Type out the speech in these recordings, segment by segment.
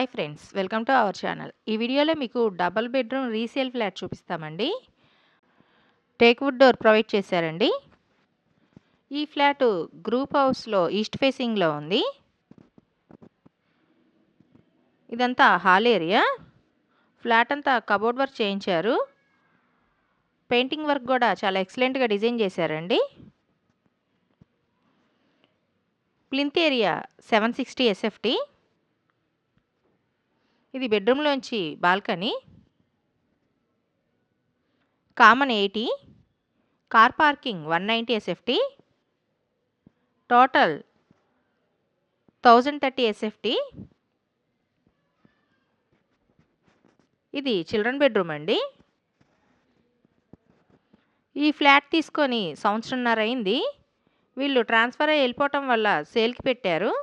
Hi friends, welcome to our channel. ఈ వీడియోలో మీకు డబుల్ బెడ్రూమ్ రీసేల్ ఫ్లాట్ చూపిస్తామండి. టేక్ వుడ్ డోర్ ప్రొవైడ్ చేశారండి. ఈ ఫ్లాట్ గ్రూప్ హౌస్లో ఈస్ట్ ఫేసింగ్లో ఉంది. ఇదంతా హాల్ ఏరియా. ఫ్లాట్ అంతా కబోర్డ్ వర్క్ చేయించారు. పెయింటింగ్ వర్క్ కూడా చాలా ఎక్సలెంట్గా డిజైన్ చేశారండి. Plinth area 760 SFT. ఇది బెడ్రూమ్లోంచి balcony. Common 80, car parking 190 SFT, total 1030 SFT. ఇది చిల్డ్రన్ బెడ్రూమ్ అండి. ఈ ఫ్లాట్ తీసుకొని సంవత్సరంన్నర అయింది. వీళ్ళు ట్రాన్స్ఫర్ అయ్యి వెళ్ళిపోవటం వల్ల సేల్కి పెట్టారు.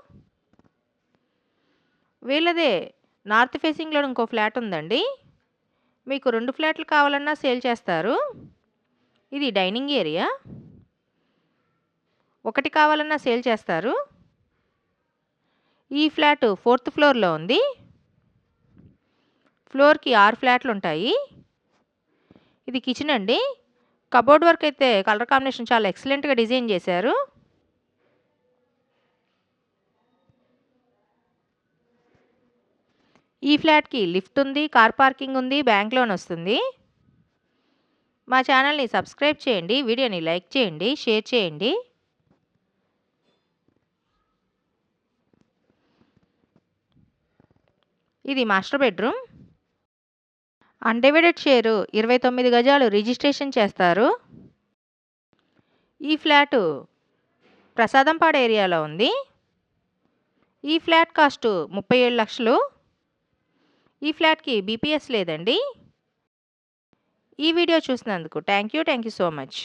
వీళ్ళదే నార్త్ ఫేసింగ్లో ఇంకో ఫ్లాట్ ఉందండి. మీకు 2 ఫ్లాట్లు కావాలన్నా సేల్ చేస్తారు. ఇది డైనింగ్ ఏరియా. ఒకటి కావాలన్నా సేల్ చేస్తారు. ఈ ఫ్లాట్ 4th ఫ్లోర్లో ఉంది. ఫ్లోర్కి 6 ఫ్లాట్లు ఉంటాయి. ఇది కిచెన్ అండి. కబోర్డ్ వర్క్ అయితే కలర్ కాంబినేషన్ చాలా ఎక్సలెంట్గా డిజైన్ చేశారు. ఈ ఫ్లాట్కి లిఫ్ట్ ఉంది, కార్ పార్కింగ్ ఉంది, బ్యాంక్ లోన్ వస్తుంది. మా ఛానల్ని సబ్స్క్రైబ్ చేయండి, వీడియోని లైక్ చేయండి, షేర్ చేయండి. ఇది మాస్టర్ బెడ్రూమ్. అన్డివైడెడ్ షేరు 29 గజాలు రిజిస్ట్రేషన్ చేస్తారు. ఈ ఫ్లాటు ప్రసాదంపాడు ఏరియాలో ఉంది. ఈ ఫ్లాట్ కాస్ట్ 37 లక్షలు. ఈ ఫ్లాట్కి బీపీఎస్ లేదండి. ఈ వీడియో చూసినందుకు థ్యాంక్ యూ సో మచ్.